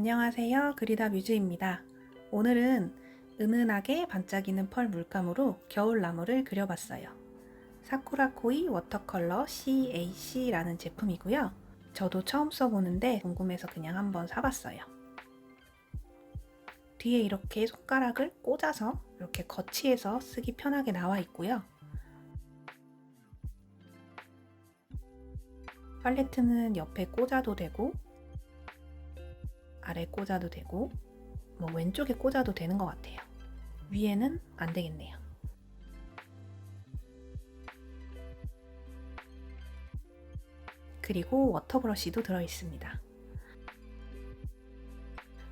안녕하세요. 그리다 뮤즈입니다. 오늘은 은은하게 반짝이는 펄 물감으로 겨울나무를 그려봤어요. 사쿠라코이 워터컬러 CAC라는 제품이고요. 저도 처음 써보는데 궁금해서 그냥 한번 사봤어요. 뒤에 이렇게 손가락을 꽂아서 이렇게 거치해서 쓰기 편하게 나와 있고요. 팔레트는 옆에 꽂아도 되고 아래 꽂아도 되고 왼쪽에 꽂아도 되는 것 같아요. 위에는 안 되겠네요. 그리고 워터브러쉬도 들어있습니다.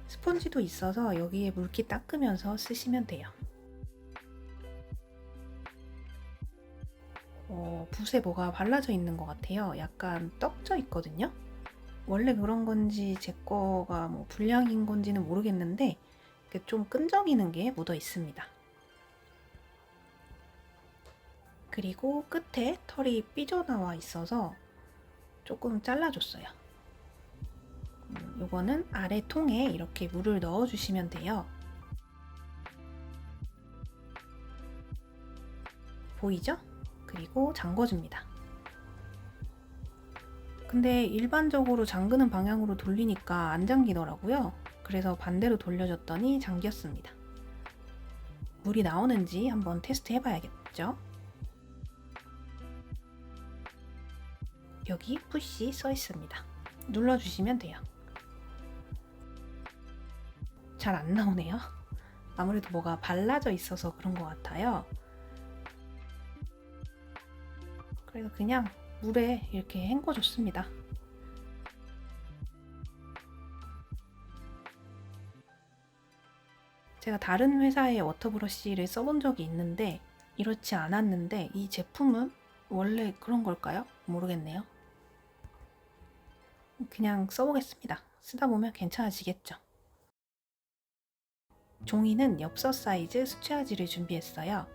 스펀지도 있어서 여기에 물기 닦으면서 쓰시면 돼요. 붓에 뭐가 발라져 있는 것 같아요. 약간 떡져 있거든요. 원래 그런 건지 제 거가 불량인 건지는 모르겠는데 좀 끈적이는 게 묻어 있습니다. 그리고 끝에 털이 삐져나와 있어서 조금 잘라줬어요. 요거는 아래 통에 이렇게 물을 넣어주시면 돼요. 보이죠? 그리고 잠궈줍니다. 근데 일반적으로 잠그는 방향으로 돌리니까 안 잠기더라고요. 그래서 반대로 돌려줬더니 잠겼습니다. 물이 나오는지 한번 테스트 해봐야겠죠? 여기 푸시 써 있습니다. 눌러주시면 돼요. 잘 안 나오네요. 아무래도 뭐가 발라져 있어서 그런 것 같아요. 그래서 그냥 물에 이렇게 헹궈줬습니다. 제가 다른 회사의 워터브러쉬를 써본 적이 있는데 이렇지 않았는데 이 제품은 원래 그런 걸까요? 모르겠네요. 그냥 써보겠습니다. 쓰다 보면 괜찮아지겠죠. 종이는 엽서 사이즈 수채화지를 준비했어요.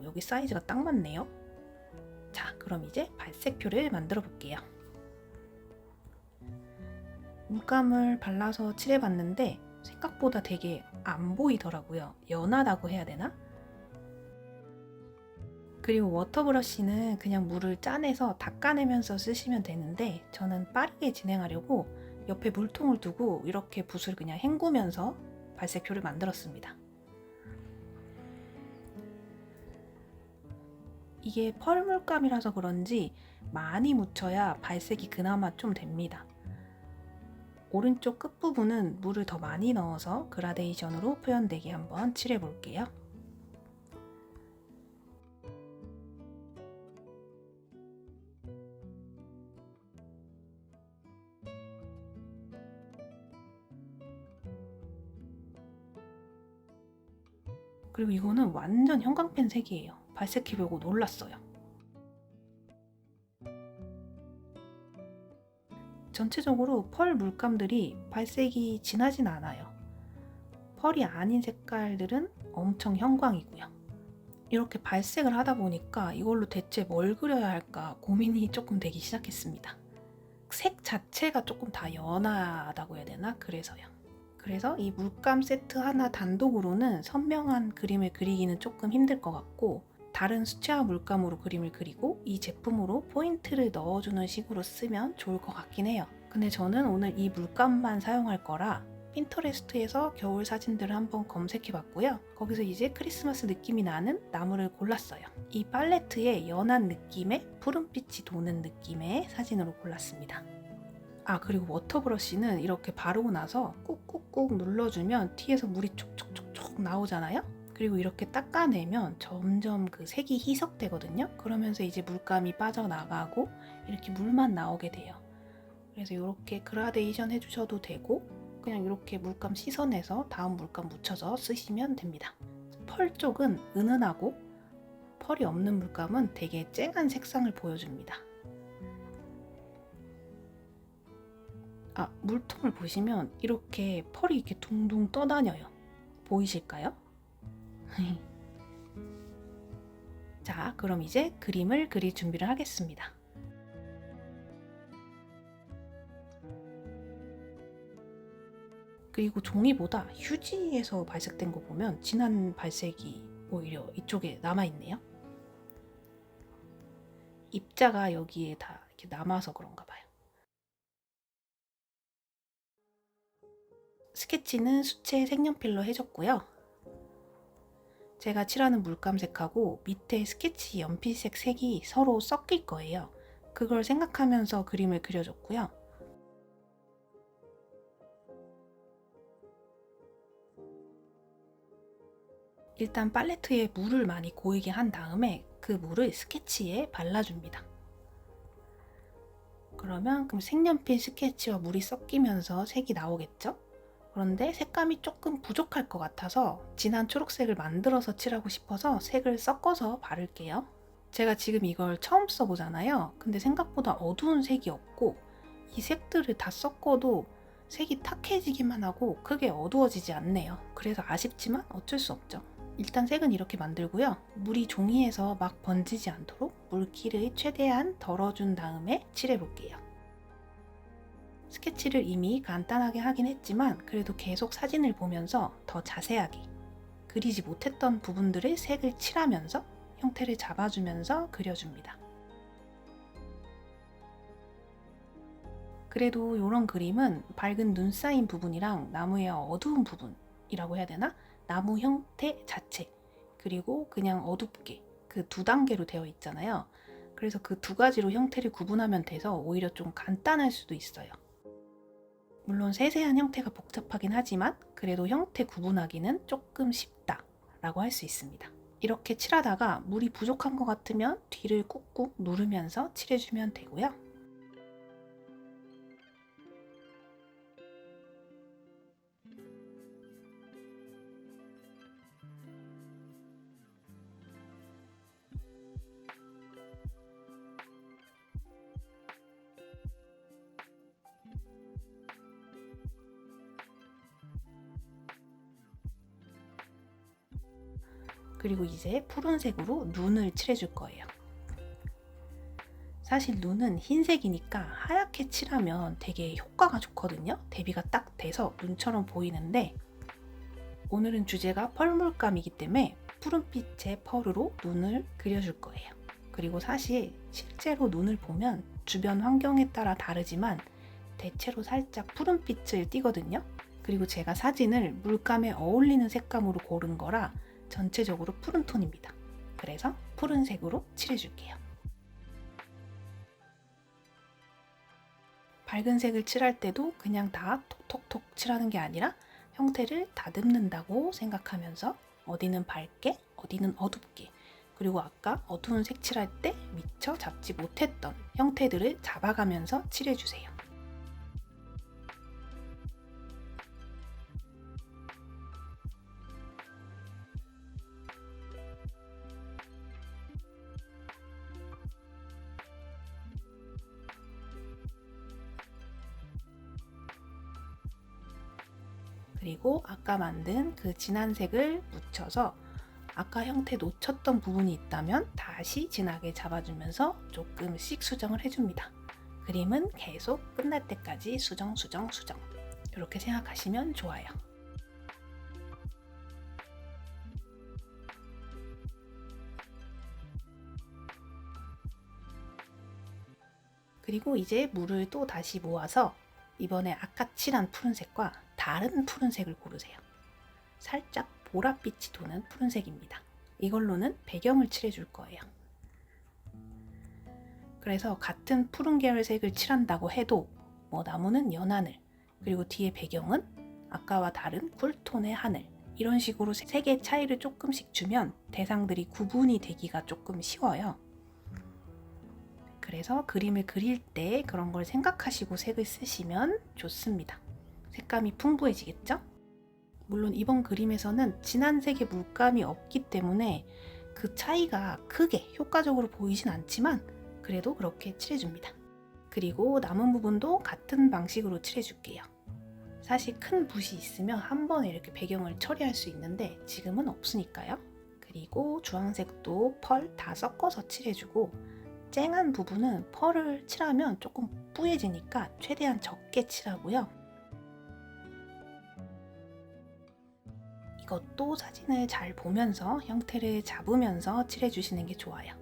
여기 사이즈가 딱 맞네요. 자, 그럼 이제 발색표를 만들어 볼게요. 물감을 발라서 칠해봤는데 생각보다 되게 안 보이더라고요. 연하다고 해야 되나? 그리고 워터브러쉬는 그냥 물을 짜내서 닦아내면서 쓰시면 되는데 저는 빠르게 진행하려고 옆에 물통을 두고 이렇게 붓을 그냥 헹구면서 발색표를 만들었습니다. 이게 펄 물감이라서 그런지 많이 묻혀야 발색이 그나마 좀 됩니다. 오른쪽 끝부분은 물을 더 많이 넣어서 그라데이션으로 표현되게 한번 칠해 볼게요. 그리고 이거는 완전 형광펜 색이에요. 발색해보고 놀랐어요. 전체적으로 펄 물감들이 발색이 진하진 않아요. 펄이 아닌 색깔들은 엄청 형광이고요. 이렇게 발색을 하다 보니까 이걸로 대체 뭘 그려야 할까 고민이 조금 되기 시작했습니다. 색 자체가 조금 다 연하다고 해야 되나? 그래서 이 물감 세트 하나 단독으로는 선명한 그림을 그리기는 조금 힘들 것 같고 다른 수채화 물감으로 그림을 그리고 이 제품으로 포인트를 넣어주는 식으로 쓰면 좋을 것 같긴 해요. 근데 저는 오늘 이 물감만 사용할 거라 핀터레스트에서 겨울 사진들을 한번 검색해 봤고요. 거기서 이제 크리스마스 느낌이 나는 나무를 골랐어요. 이 팔레트에 연한 느낌의 푸른빛이 도는 느낌의 사진으로 골랐습니다. 그리고 워터브러쉬는 이렇게 바르고 나서 꾹꾹꾹 눌러주면 티에서 물이 촉촉촉촉 나오잖아요? 그리고 이렇게 닦아내면 점점 그 색이 희석되거든요? 그러면서 이제 물감이 빠져나가고 이렇게 물만 나오게 돼요. 그래서 이렇게 그라데이션 해주셔도 되고 그냥 이렇게 물감 씻어내서 다음 물감 묻혀서 쓰시면 됩니다. 펄 쪽은 은은하고 펄이 없는 물감은 되게 쨍한 색상을 보여줍니다. 물통을 보시면 이렇게 펄이 이렇게 둥둥 떠다녀요. 보이실까요? 자, 그럼 이제 그림을 그릴 준비를 하겠습니다. 그리고 종이보다 휴지에서 발색된 거 보면 진한 발색이 오히려 이쪽에 남아있네요. 입자가 여기에 다 이렇게 남아서 그런가 봐요. 스케치는 수채 색연필로 해줬고요. 제가 칠하는 물감색하고 밑에 스케치 연필색 색이 서로 섞일 거예요. 그걸 생각하면서 그림을 그려줬고요. 일단 팔레트에 물을 많이 고이게 한 다음에 그 물을 스케치에 발라줍니다. 그러면 색연필 스케치와 물이 섞이면서 색이 나오겠죠? 그런데 색감이 조금 부족할 것 같아서 진한 초록색을 만들어서 칠하고 싶어서 색을 섞어서 바를게요. 제가 지금 이걸 처음 써보잖아요. 근데 생각보다 어두운 색이 없고 이 색들을 다 섞어도 색이 탁해지기만 하고 크게 어두워지지 않네요. 그래서 아쉽지만 어쩔 수 없죠. 일단 색은 이렇게 만들고요. 물이 종이에서 막 번지지 않도록 물기를 최대한 덜어준 다음에 칠해볼게요. 스케치를 이미 간단하게 하긴 했지만 그래도 계속 사진을 보면서 더 자세하게 그리지 못했던 부분들을 색을 칠하면서 형태를 잡아주면서 그려줍니다. 그래도 이런 그림은 밝은 눈 쌓인 부분이랑 나무의 어두운 부분이라고 해야 되나? 나무 형태 자체 그리고 그냥 어둡게 그 두 단계로 되어 있잖아요. 그래서 그 두 가지로 형태를 구분하면 돼서 오히려 좀 간단할 수도 있어요. 물론 세세한 형태가 복잡하긴 하지만 그래도 형태 구분하기는 조금 쉽다라고 할 수 있습니다. 이렇게 칠하다가 물이 부족한 것 같으면 뒤를 꾹꾹 누르면서 칠해주면 되고요. 그리고 이제 푸른색으로 눈을 칠해줄 거예요. 사실 눈은 흰색이니까 하얗게 칠하면 되게 효과가 좋거든요. 대비가 딱 돼서 눈처럼 보이는데 오늘은 주제가 펄물감이기 때문에 푸른빛의 펄으로 눈을 그려줄 거예요. 그리고 사실 실제로 눈을 보면 주변 환경에 따라 다르지만 대체로 살짝 푸른빛을 띠거든요. 그리고 제가 사진을 물감에 어울리는 색감으로 고른 거라 전체적으로 푸른 톤입니다. 그래서 푸른색으로 칠해줄게요. 밝은 색을 칠할 때도 그냥 다 톡톡톡 칠하는 게 아니라 형태를 다듬는다고 생각하면서 어디는 밝게, 어디는 어둡게 그리고 아까 어두운 색 칠할 때 미처 잡지 못했던 형태들을 잡아가면서 칠해주세요. 그리고 아까 만든 그 진한 색을 묻혀서 아까 형태 놓쳤던 부분이 있다면 다시 진하게 잡아주면서 조금씩 수정을 해줍니다. 그림은 계속 끝날 때까지 수정 이렇게 생각하시면 좋아요. 그리고 이제 물을 또 다시 모아서 이번에 아까 칠한 푸른색과 다른 푸른색을 고르세요. 살짝 보랏빛이 도는 푸른색입니다. 이걸로는 배경을 칠해줄 거예요. 그래서 같은 푸른 계열 색을 칠한다고 해도 나무는 연하늘, 그리고 뒤에 배경은 아까와 다른 쿨톤의 하늘 이런 식으로 색의 차이를 조금씩 주면 대상들이 구분이 되기가 조금 쉬워요. 그래서 그림을 그릴 때 그런 걸 생각하시고 색을 쓰시면 좋습니다. 색감이 풍부해지겠죠? 물론 이번 그림에서는 진한 색의 물감이 없기 때문에 그 차이가 크게 효과적으로 보이진 않지만 그래도 그렇게 칠해줍니다. 그리고 남은 부분도 같은 방식으로 칠해줄게요. 사실 큰 붓이 있으면 한 번에 이렇게 배경을 처리할 수 있는데 지금은 없으니까요. 그리고 주황색도 펄 다 섞어서 칠해주고, 쨍한 부분은 펄을 칠하면 조금 뿌얘지니까 최대한 적게 칠하고요. 이것도 사진을 잘 보면서 형태를 잡으면서 칠해주시는 게 좋아요.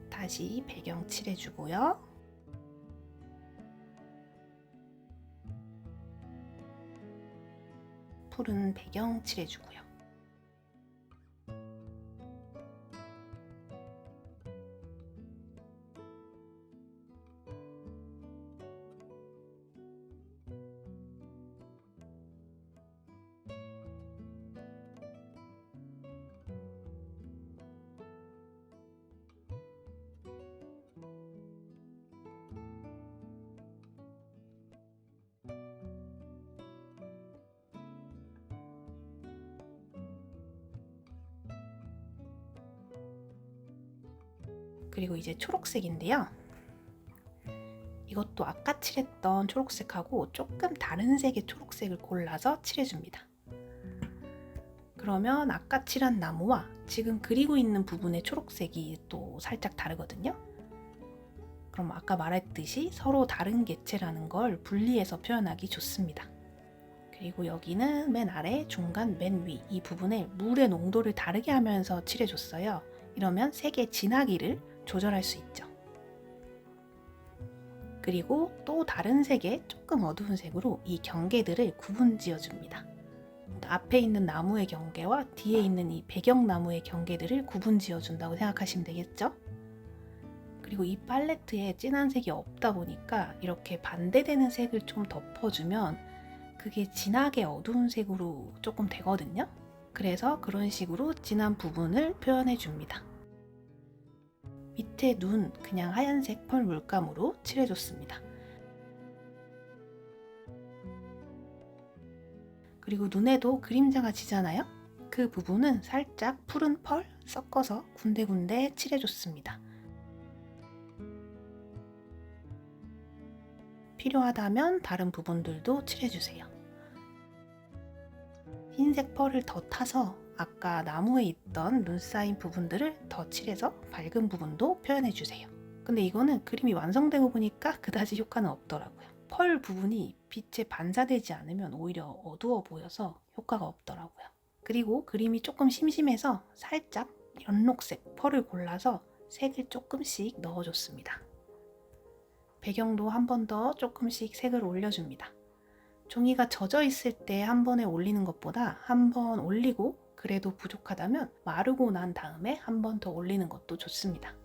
다시 배경 칠해주고요. 푸른 배경 칠해주고요. 그리고 이제 초록색인데요. 이것도 아까 칠했던 초록색하고 조금 다른 색의 초록색을 골라서 칠해줍니다. 그러면 아까 칠한 나무와 지금 그리고 있는 부분의 초록색이 또 살짝 다르거든요. 그럼 아까 말했듯이 서로 다른 객체라는 걸 분리해서 표현하기 좋습니다. 그리고 여기는 맨 아래, 중간, 맨 위 이 부분에 물의 농도를 다르게 하면서 칠해줬어요. 이러면 색의 진하기를 조절할 수 있죠. 그리고 또 다른 색의 조금 어두운 색으로 이 경계들을 구분 지어줍니다. 앞에 있는 나무의 경계와 뒤에 있는 이 배경나무의 경계들을 구분 지어준다고 생각하시면 되겠죠? 그리고 이 팔레트에 진한 색이 없다 보니까 이렇게 반대되는 색을 좀 덮어주면 그게 진하게 어두운 색으로 조금 되거든요. 그래서 그런 식으로 진한 부분을 표현해 줍니다. 밑에 눈 그냥 하얀색 펄 물감으로 칠해줬습니다. 그리고 눈에도 그림자가 지잖아요? 그 부분은 살짝 푸른 펄 섞어서 군데군데 칠해줬습니다. 필요하다면 다른 부분들도 칠해주세요. 흰색 펄을 더 타서 아까 나무에 있던 눈 쌓인 부분들을 더 칠해서 밝은 부분도 표현해주세요. 근데 이거는 그림이 완성되고 보니까 그다지 효과는 없더라고요. 펄 부분이 빛에 반사되지 않으면 오히려 어두워 보여서 효과가 없더라고요. 그리고 그림이 조금 심심해서 살짝 연록색 펄을 골라서 색을 조금씩 넣어줬습니다. 배경도 한 번 더 조금씩 색을 올려줍니다. 종이가 젖어 있을 때 한 번에 올리는 것보다 한 번 올리고 그래도 부족하다면 마르고 난 다음에 한 번 더 올리는 것도 좋습니다.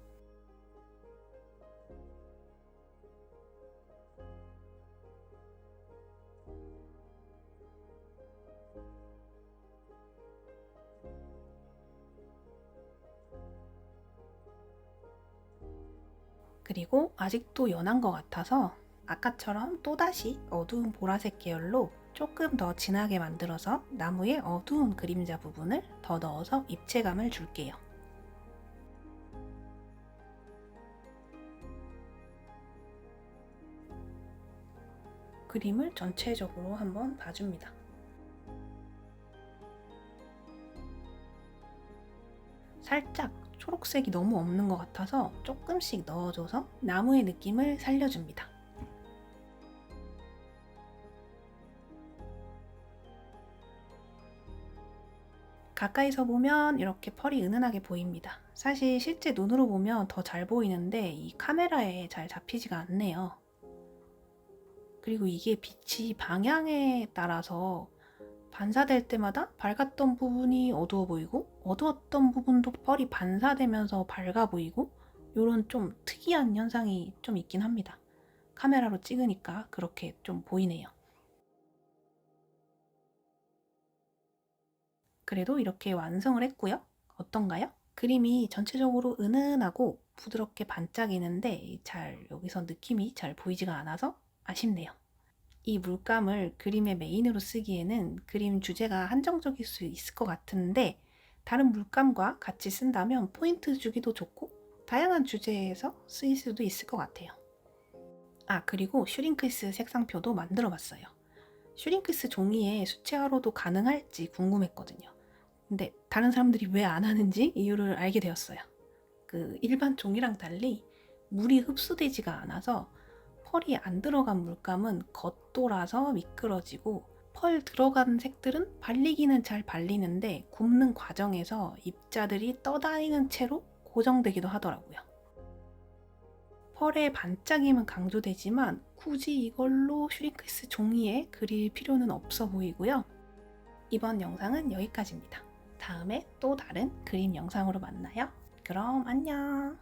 그리고 아직도 연한 것 같아서 아까처럼 또다시 어두운 보라색 계열로 조금 더 진하게 만들어서 나무의 어두운 그림자 부분을 더 넣어서 입체감을 줄게요. 그림을 전체적으로 한번 봐줍니다. 살짝 초록색이 너무 없는 것 같아서 조금씩 넣어줘서 나무의 느낌을 살려줍니다. 가까이서 보면 이렇게 펄이 은은하게 보입니다. 사실 실제 눈으로 보면 더 잘 보이는데 이 카메라에 잘 잡히지가 않네요. 그리고 이게 빛이 방향에 따라서 반사될 때마다 밝았던 부분이 어두워 보이고 어두웠던 부분도 펄이 반사되면서 밝아 보이고 이런 좀 특이한 현상이 좀 있긴 합니다. 카메라로 찍으니까 그렇게 좀 보이네요. 그래도 이렇게 완성을 했고요. 어떤가요? 그림이 전체적으로 은은하고 부드럽게 반짝이는데 잘 여기서 느낌이 잘 보이지가 않아서 아쉽네요. 이 물감을 그림의 메인으로 쓰기에는 그림 주제가 한정적일 수 있을 것 같은데 다른 물감과 같이 쓴다면 포인트 주기도 좋고 다양한 주제에서 쓰일 수도 있을 것 같아요. 그리고 슈링크스 색상표도 만들어 봤어요. 슈링크스 종이에 수채화로도 가능할지 궁금했거든요. 근데 다른 사람들이 왜 안 하는지 이유를 알게 되었어요. 그 일반 종이랑 달리 물이 흡수되지가 않아서 펄이 안 들어간 물감은 겉돌아서 미끄러지고 펄 들어간 색들은 발리기는 잘 발리는데 굽는 과정에서 입자들이 떠다니는 채로 고정되기도 하더라고요. 펄의 반짝임은 강조되지만 굳이 이걸로 슈링크스 종이에 그릴 필요는 없어 보이고요. 이번 영상은 여기까지입니다. 다음에 또 다른 그림 영상으로 만나요. 그럼 안녕.